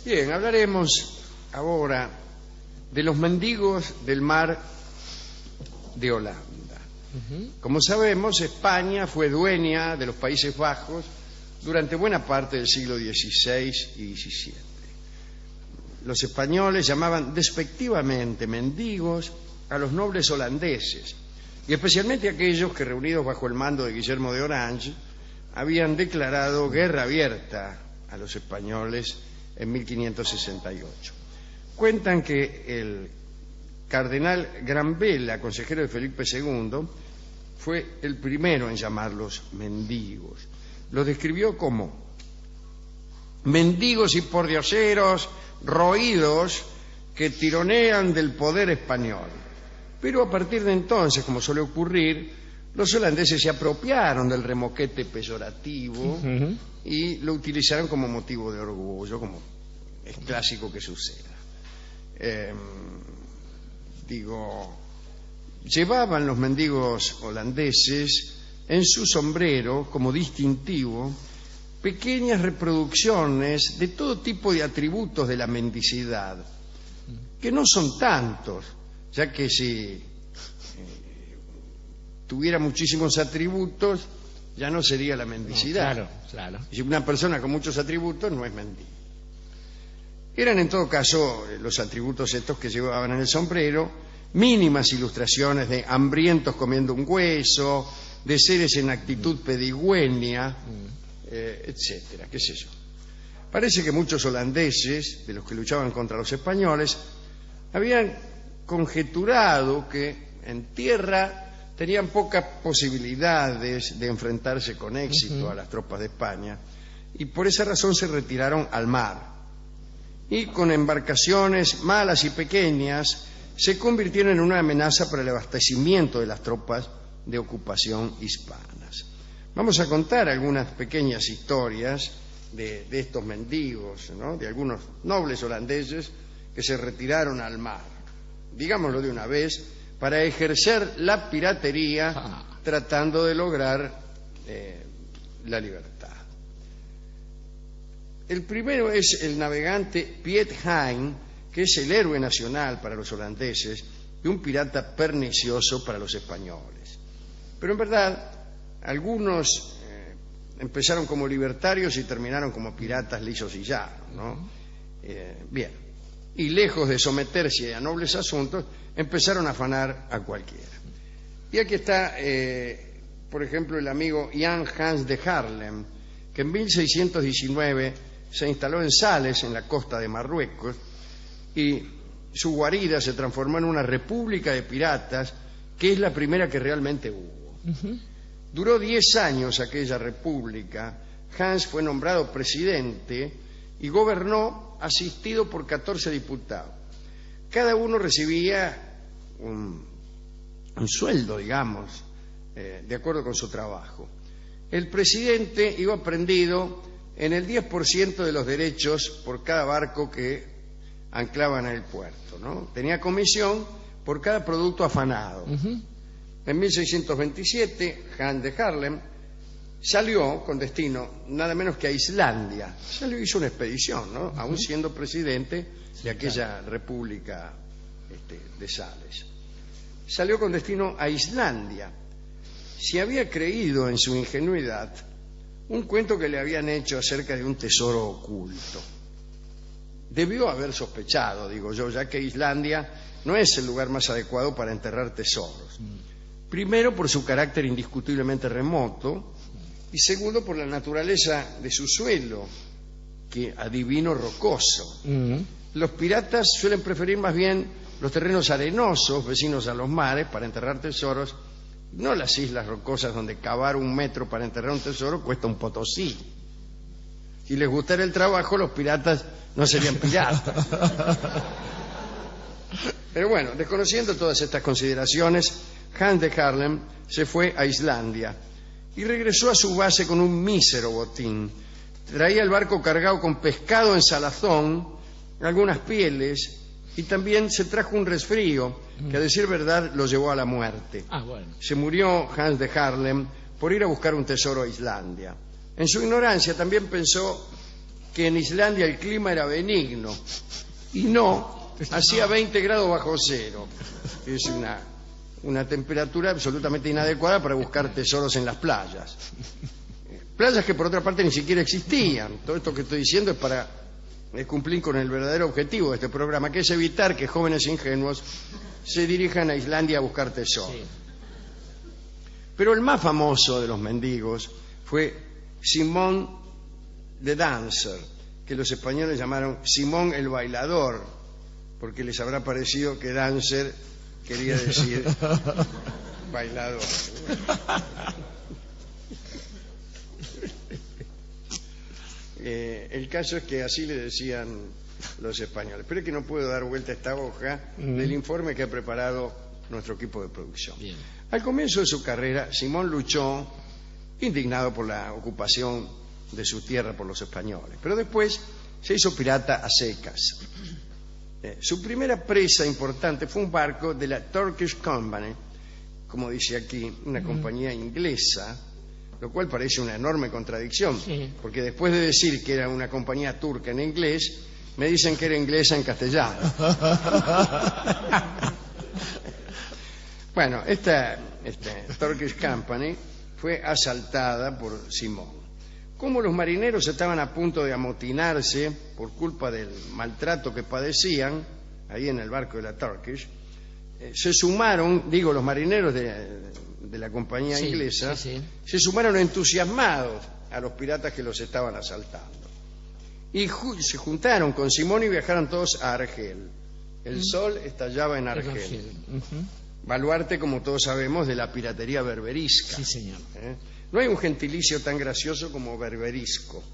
Bien, hablaremos ahora de los mendigos del mar de Holanda. Como sabemos, España fue dueña de los Países Bajos durante buena parte del siglo XVI y XVII. Los españoles llamaban despectivamente mendigos a los nobles holandeses, y especialmente aquellos que, reunidos bajo el mando de Guillermo de Orange, habían declarado guerra abierta a los españoles en 1568. Cuentan que el cardenal Granvela, consejero de Felipe II, fue el primero en llamarlos mendigos. Los describió como mendigos y pordioseros roídos que tironean del poder español. Pero a partir de entonces, como suele ocurrir, los holandeses se apropiaron del remoquete peyorativo y lo utilizaron como motivo de orgullo, como es clásico que suceda. Llevaban los mendigos holandeses en su sombrero, como distintivo, pequeñas reproducciones de todo tipo de atributos de la mendicidad, que no son tantos, ya que si tuviera muchísimos atributos, ya no sería la mendicidad. No, claro. Si una persona con muchos atributos no es mendigo. Eran en todo caso los atributos estos que llevaban en el sombrero, mínimas ilustraciones de hambrientos comiendo un hueso, de seres en actitud pedigüeña, etcétera, qué sé yo. Parece que muchos holandeses, de los que luchaban contra los españoles, habían conjeturado que en tierra tenían pocas posibilidades de enfrentarse con éxito a las tropas de España, y por esa razón se retiraron al mar. Y con embarcaciones malas y pequeñas se convirtieron en una amenaza para el abastecimiento de las tropas de ocupación hispanas. Vamos a contar algunas pequeñas historias de estos mendigos, ¿no?, de algunos nobles holandeses que se retiraron al mar, digámoslo de una vez, para ejercer la piratería tratando de lograr la libertad. El primero es el navegante Piet Hein, que es el héroe nacional para los holandeses y un pirata pernicioso para los españoles. Pero en verdad, algunos empezaron como libertarios y terminaron como piratas lisos y llanos, ¿no? Bien, y lejos de someterse a nobles asuntos, empezaron a afanar a cualquiera. Y aquí está, por ejemplo, el amigo Jan Hans de Haarlem, que en 1619 se instaló en Sales, en la costa de Marruecos, y su guarida se transformó en una república de piratas, que es la primera que realmente hubo. Duró 10 años aquella república. Hans fue nombrado presidente y gobernó asistido por 14 diputados. Cada uno recibía un sueldo, digamos, de acuerdo con su trabajo. El presidente iba prendido en el 10% de los derechos por cada barco que anclaban en el puerto, ¿no? Tenía comisión por cada producto afanado. En 1627, Hans de Haarlem salió con destino nada menos que a Islandia. Hizo una expedición, ¿no?, aún siendo presidente de aquella república de Sales. Salió con destino a Islandia. Si había creído en su ingenuidad un cuento que le habían hecho acerca de un tesoro oculto. Debió haber sospechado, digo yo, ya que Islandia no es el lugar más adecuado para enterrar tesoros. Primero, por su carácter indiscutiblemente remoto, y segundo, por la naturaleza de su suelo, que adivino rocoso. Los piratas suelen preferir más bien los terrenos arenosos, vecinos a los mares, para enterrar tesoros, no las islas rocosas donde cavar 1 metro para enterrar un tesoro cuesta un potosí. Si les gustara el trabajo, los piratas no serían piratas. Pero bueno, desconociendo todas estas consideraciones, Hans de Haarlem se fue a Islandia y regresó a su base con un mísero botín. Traía el barco cargado con pescado en salazón, algunas pieles, y también se trajo un resfrío que, a decir verdad, lo llevó a la muerte. Se murió Hans de Haarlem por ir a buscar un tesoro a Islandia. En su ignorancia también pensó que en Islandia el clima era benigno. Y no, hacía 20 grados bajo cero. Es una temperatura absolutamente inadecuada para buscar tesoros en las playas. Playas que por otra parte ni siquiera existían. Todo esto que estoy diciendo es para cumplir con el verdadero objetivo de este programa, que es evitar que jóvenes ingenuos se dirijan a Islandia a buscar tesoros. Sí. Pero el más famoso de los mendigos fue Simón the Dancer, que los españoles llamaron Simón el Bailador, porque les habrá parecido que dancer quería decir bailador. El caso es que así le decían los españoles. Pero es que no puedo dar vuelta a esta hoja del informe que ha preparado nuestro equipo de producción. Bien. Al comienzo de su carrera, Simón luchó indignado por la ocupación de su tierra por los españoles, pero después se hizo pirata a secas. Su primera presa importante fue un barco de la Turkish Company, como dice aquí, una compañía inglesa, lo cual parece una enorme contradicción, sí, porque después de decir que era una compañía turca en inglés, me dicen que era inglesa en castellano. Bueno, esta Turkish Company fue asaltada por Simón. Como los marineros estaban a punto de amotinarse por culpa del maltrato que padecían ahí en el barco de la Turkish, se sumaron, digo, los marineros de la compañía inglesa, se sumaron entusiasmados a los piratas que los estaban asaltando. Y se juntaron con Simón y viajaron todos a Argel. El sol estallaba en Argel. Baluarte, como todos sabemos, de la piratería berberisca. Sí, señor. No hay un gentilicio tan gracioso como berberisco.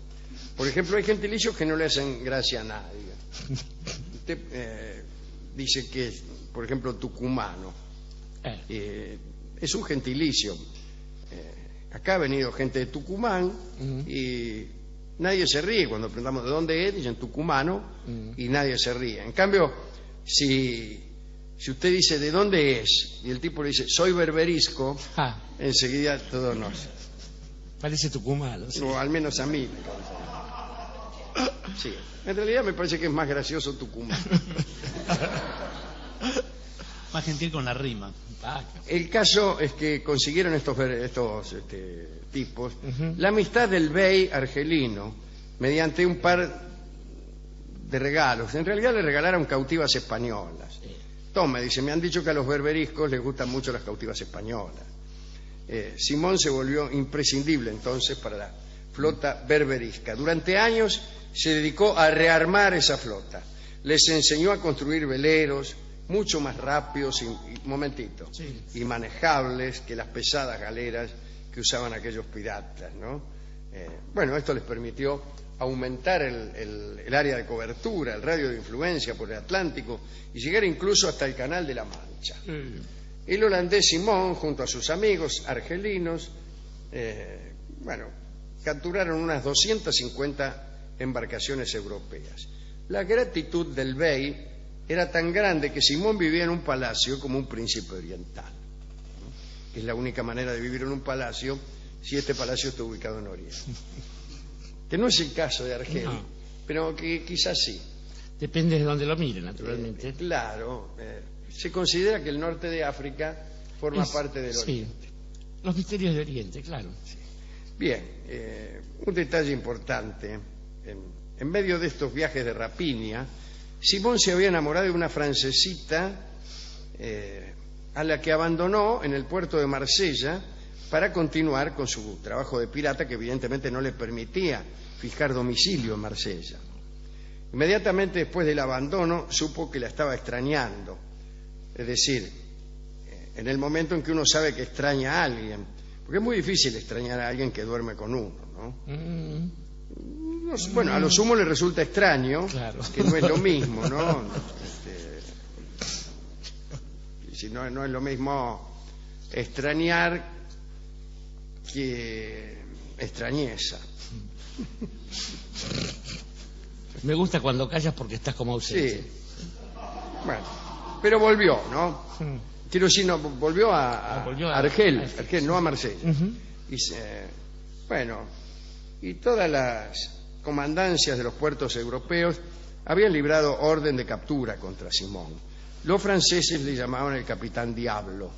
Por ejemplo, hay gentilicios que no le hacen gracia a nadie. Usted dice que, por ejemplo, tucumano. Es un gentilicio. Acá ha venido gente de Tucumán y nadie se ríe. Cuando preguntamos de dónde es, dicen tucumano y nadie se ríe. En cambio, si usted dice de dónde es y el tipo le dice soy berberisco, enseguida todos nos... Parece tucumano. Sí. O al menos a mí. Sí, en realidad me parece que es más gracioso Tucumán. Más gentil con la rima. El caso es que consiguieron estos tipos la amistad del bey argelino mediante un par de regalos. En realidad le regalaron cautivas españolas. Sí. Toma, dice, me han dicho que a los berberiscos les gustan mucho las cautivas españolas. Simón se volvió imprescindible entonces para la flota berberisca. Durante años se dedicó a rearmar esa flota. Les enseñó a construir veleros mucho más rápidos y manejables que las pesadas galeras que usaban aquellos piratas, ¿no? Bueno, esto les permitió aumentar el área de cobertura, el radio de influencia por el Atlántico y llegar incluso hasta el Canal de la Mancha. El holandés Simón, junto a sus amigos argelinos, capturaron unas 250 embarcaciones europeas. La gratitud del bey era tan grande que Simón vivía en un palacio como un príncipe oriental. Es la única manera de vivir en un palacio si este palacio está ubicado en Oriente. Que no es el caso de Argel, pero que quizás sí. Depende de dónde lo mire, naturalmente. Claro, se considera que el norte de África forma parte del Oriente. Los misterios de Oriente, claro. Sí. Bien, un detalle importante. En medio de estos viajes de rapiña, Simón se había enamorado de una francesita a la que abandonó en el puerto de Marsella para continuar con su trabajo de pirata, que evidentemente no le permitía fijar domicilio en Marsella. Inmediatamente después del abandono supo que la estaba extrañando. Es decir, en el momento en que uno sabe que extraña a alguien, porque es muy difícil extrañar a alguien que duerme con uno, ¿no? Bueno, a lo sumo le resulta extraño, claro, que no es lo mismo, ¿no? Si no es lo mismo extrañar que extrañeza. Me gusta cuando callas porque estás como ausente. Sí. Bueno, pero volvió, ¿no? Quiero decir, no, volvió a Argel, no a Marsella. Y todas comandancias de los puertos europeos habían librado orden de captura contra Simón. Los franceses le llamaban el Capitán Diablo.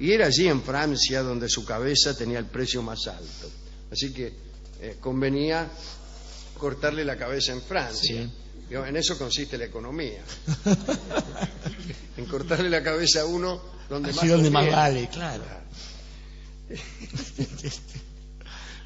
Y era allí en Francia donde su cabeza tenía el precio más alto. Así que convenía cortarle la cabeza en Francia. Sí. En eso consiste la economía. En cortarle la cabeza a uno donde Así más donde más conviene. vale, claro.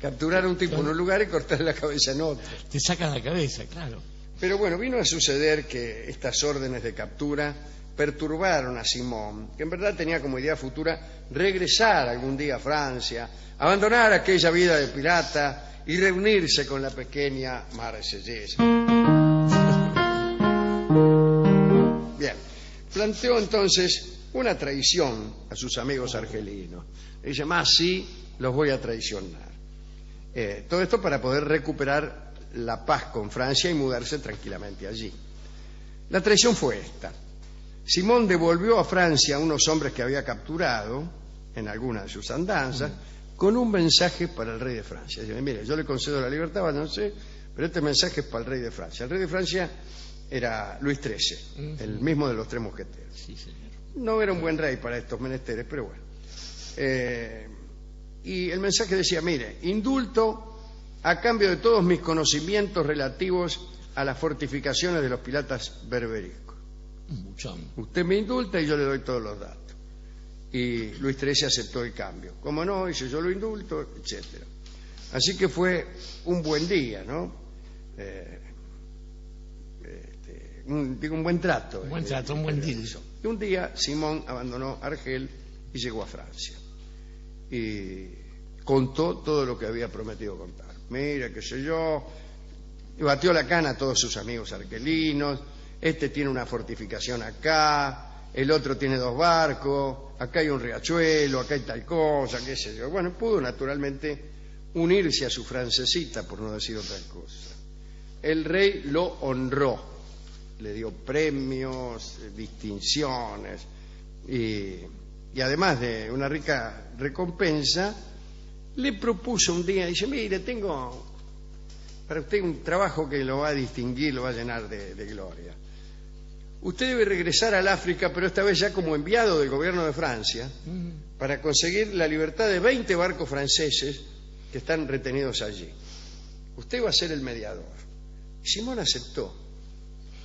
Capturar a un tipo en un lugar y cortarle la cabeza en otro. Te sacan la cabeza, claro. Pero bueno, vino a suceder que estas órdenes de captura perturbaron a Simón, que en verdad tenía como idea futura regresar algún día a Francia, abandonar aquella vida de pirata y reunirse con la pequeña marsellesa. Bien, planteó entonces una traición a sus amigos argelinos. Dice, más sí, los voy a traicionar. Todo esto para poder recuperar la paz con Francia y mudarse tranquilamente allí. La traición fue esta. Simón devolvió a Francia a unos hombres que había capturado en alguna de sus andanzas con un mensaje para el rey de Francia. Dice, mire, yo le concedo la libertad, no sé, pero este mensaje es para el rey de Francia. El rey de Francia era Luis XIII, el mismo de los tres mosqueteros. Sí, señor. No era un buen rey para estos menesteres, pero bueno. Y el mensaje decía, mire, indulto a cambio de todos mis conocimientos relativos a las fortificaciones de los piratas berberiscos. Un buchón. Usted me indulta y yo le doy todos los datos. Y Luis XIII aceptó el cambio. Como no, dice, yo lo indulto, etcétera. Así que fue un buen día, ¿no? Un buen trato. Un buen trato, un buen deal. Y un día Simón abandonó Argel y llegó a Francia. Y contó todo lo que había prometido contar. Mira, qué sé yo, y batió la cana a todos sus amigos argelinos. Este tiene una fortificación acá, el otro tiene 2 barcos, acá hay un riachuelo, acá hay tal cosa, qué sé yo. Bueno, pudo naturalmente unirse a su francesita, por no decir otra cosa. El rey lo honró, le dio premios, distinciones y además de una rica recompensa, le propuso un día, dice, mire, tengo para usted un trabajo que lo va a distinguir, lo va a llenar de gloria. Usted debe regresar al África, pero esta vez ya como enviado del gobierno de Francia, para conseguir la libertad de 20 barcos franceses que están retenidos allí. Usted va a ser el mediador. Simón aceptó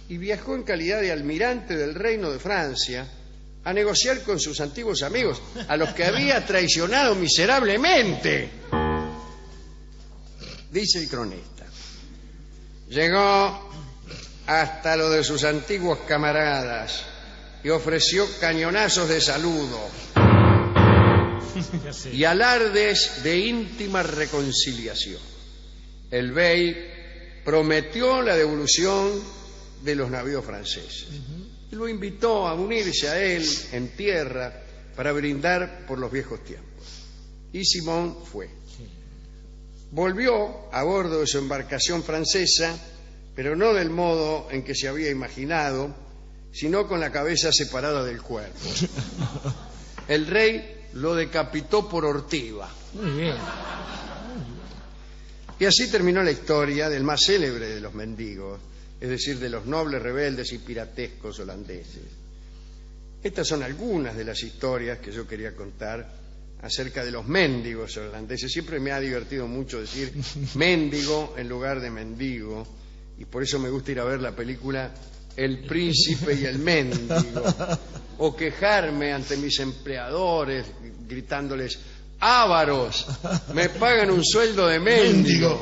y viajó en calidad de almirante del Reino de Francia a negociar con sus antiguos amigos, a los que había traicionado miserablemente. Dice el cronista. Llegó hasta lo de sus antiguos camaradas y ofreció cañonazos de saludo y alardes de íntima reconciliación. El bey prometió la devolución de los navíos franceses y lo invitó a unirse a él en tierra para brindar por los viejos tiempos. Y Simón fue. Volvió a bordo de su embarcación francesa, pero no del modo en que se había imaginado, sino con la cabeza separada del cuerpo. El rey lo decapitó por ortiva. Muy bien. Y así terminó la historia del más célebre de los mendigos, es decir, de los nobles rebeldes y piratescos holandeses. Estas son algunas de las historias que yo quería contar acerca de los mendigos holandeses. Siempre me ha divertido mucho decir mendigo en lugar de mendigo, y por eso me gusta ir a ver la película El Príncipe y el Mendigo, o quejarme ante mis empleadores gritándoles, ávaros, me pagan un sueldo de mendigo.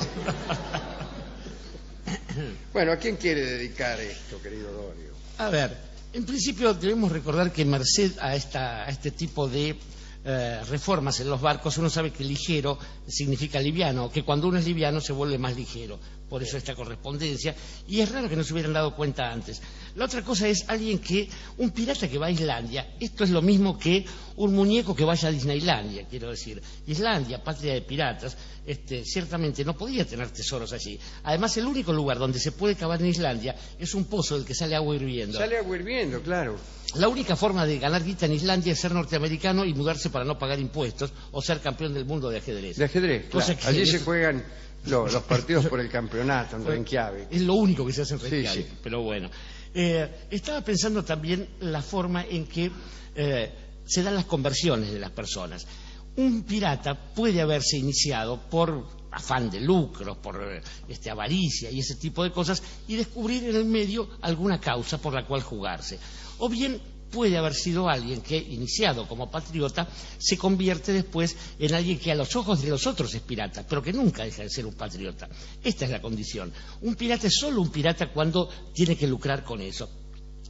Bueno, ¿a quién quiere dedicar esto, querido Dorio? A ver, en principio debemos recordar que merced a este tipo de reformas en los barcos, uno sabe que ligero significa liviano, que cuando uno es liviano se vuelve más ligero. Por eso esta correspondencia, y es raro que no se hubieran dado cuenta antes. La otra cosa es un pirata que va a Islandia, esto es lo mismo que un muñeco que vaya a Disneylandia, quiero decir. Islandia, patria de piratas, ciertamente no podía tener tesoros allí. Además, el único lugar donde se puede cavar en Islandia es un pozo del que sale agua hirviendo. Sale agua hirviendo, claro. La única forma de ganar guita en Islandia es ser norteamericano y mudarse para no pagar impuestos o ser campeón del mundo de ajedrez. De ajedrez, claro. Allí se juegan los partidos por el campeonato en Reykjavik. Es lo único que se hace en Reykjavik, Sí. pero bueno. Estaba pensando también la forma en que se dan las conversiones de las personas. Un pirata puede haberse iniciado por afán de lucro, por avaricia y ese tipo de cosas, y descubrir en el medio alguna causa por la cual jugarse. O bien puede haber sido alguien que, iniciado como patriota, se convierte después en alguien que a los ojos de los otros es pirata, pero que nunca deja de ser un patriota. Esta es la condición. Un pirata es solo un pirata cuando tiene que lucrar con eso.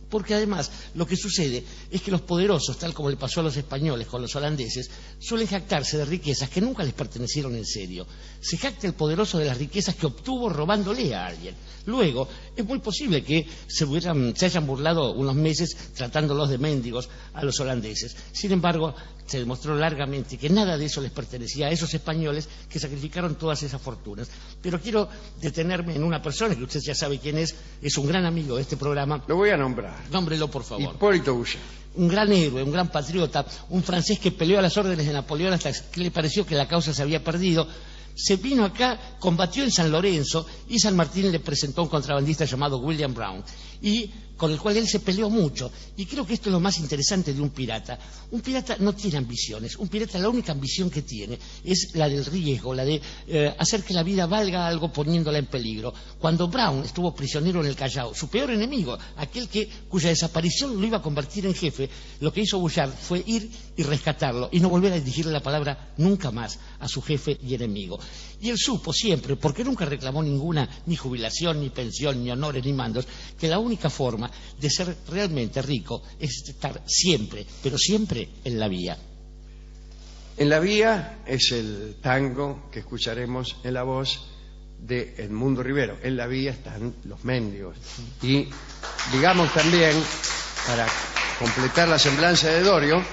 Porque además lo que sucede es que los poderosos, tal como le pasó a los españoles con los holandeses, suelen jactarse de riquezas que nunca les pertenecieron en serio. Se jacta el poderoso de las riquezas que obtuvo robándole a alguien. Luego, es muy posible que se hayan burlado unos meses tratándolos de mendigos a los holandeses. Sin embargo, se demostró largamente que nada de eso les pertenecía a esos españoles que sacrificaron todas esas fortunas. Pero quiero detenerme en una persona que usted ya sabe quién es un gran amigo de este programa. Lo voy a nombrar. Nómbrelo, por favor. Hipólito Bouchard. Un gran héroe, un gran patriota, un francés que peleó a las órdenes de Napoleón hasta que le pareció que la causa se había perdido. Se vino acá, combatió en San Lorenzo y San Martín le presentó a un contrabandista llamado William Brown, y con el cual él se peleó mucho. Y creo que esto es lo más interesante de un pirata. Un pirata no tiene ambiciones. Un pirata la única ambición que tiene es la del riesgo, la de hacer que la vida valga algo poniéndola en peligro. Cuando Brown estuvo prisionero en el Callao, su peor enemigo, aquel cuya desaparición lo iba a convertir en jefe, lo que hizo Bouchard fue ir y rescatarlo y no volver a dirigirle la palabra nunca más a su jefe y enemigo. Y él supo siempre, porque nunca reclamó ninguna, ni jubilación, ni pensión, ni honores, ni mandos, que la única forma de ser realmente rico es estar siempre, pero siempre en la vía. En la vía es el tango que escucharemos en la voz de Edmundo Rivero. En la vía están los mendigos. Y digamos también, para completar la semblanza de Dorio,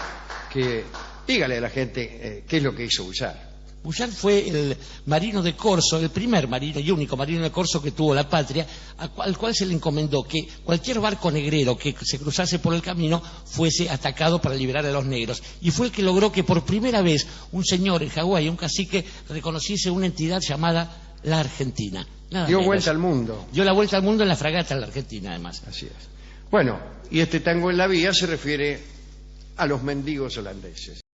que dígale a la gente qué es lo que hizo Bouchard. Bouchard fue el marino de corso, el primer marino y único marino de corso que tuvo la patria, al cual se le encomendó que cualquier barco negrero que se cruzase por el camino fuese atacado para liberar a los negros. Y fue el que logró que por primera vez un señor en Hawái, un cacique, reconociese una entidad llamada la Argentina. Dio vuelta al mundo. Dio la vuelta al mundo en la fragata de la Argentina, además. Así es. Bueno, y este tango en la vía se refiere a los mendigos holandeses.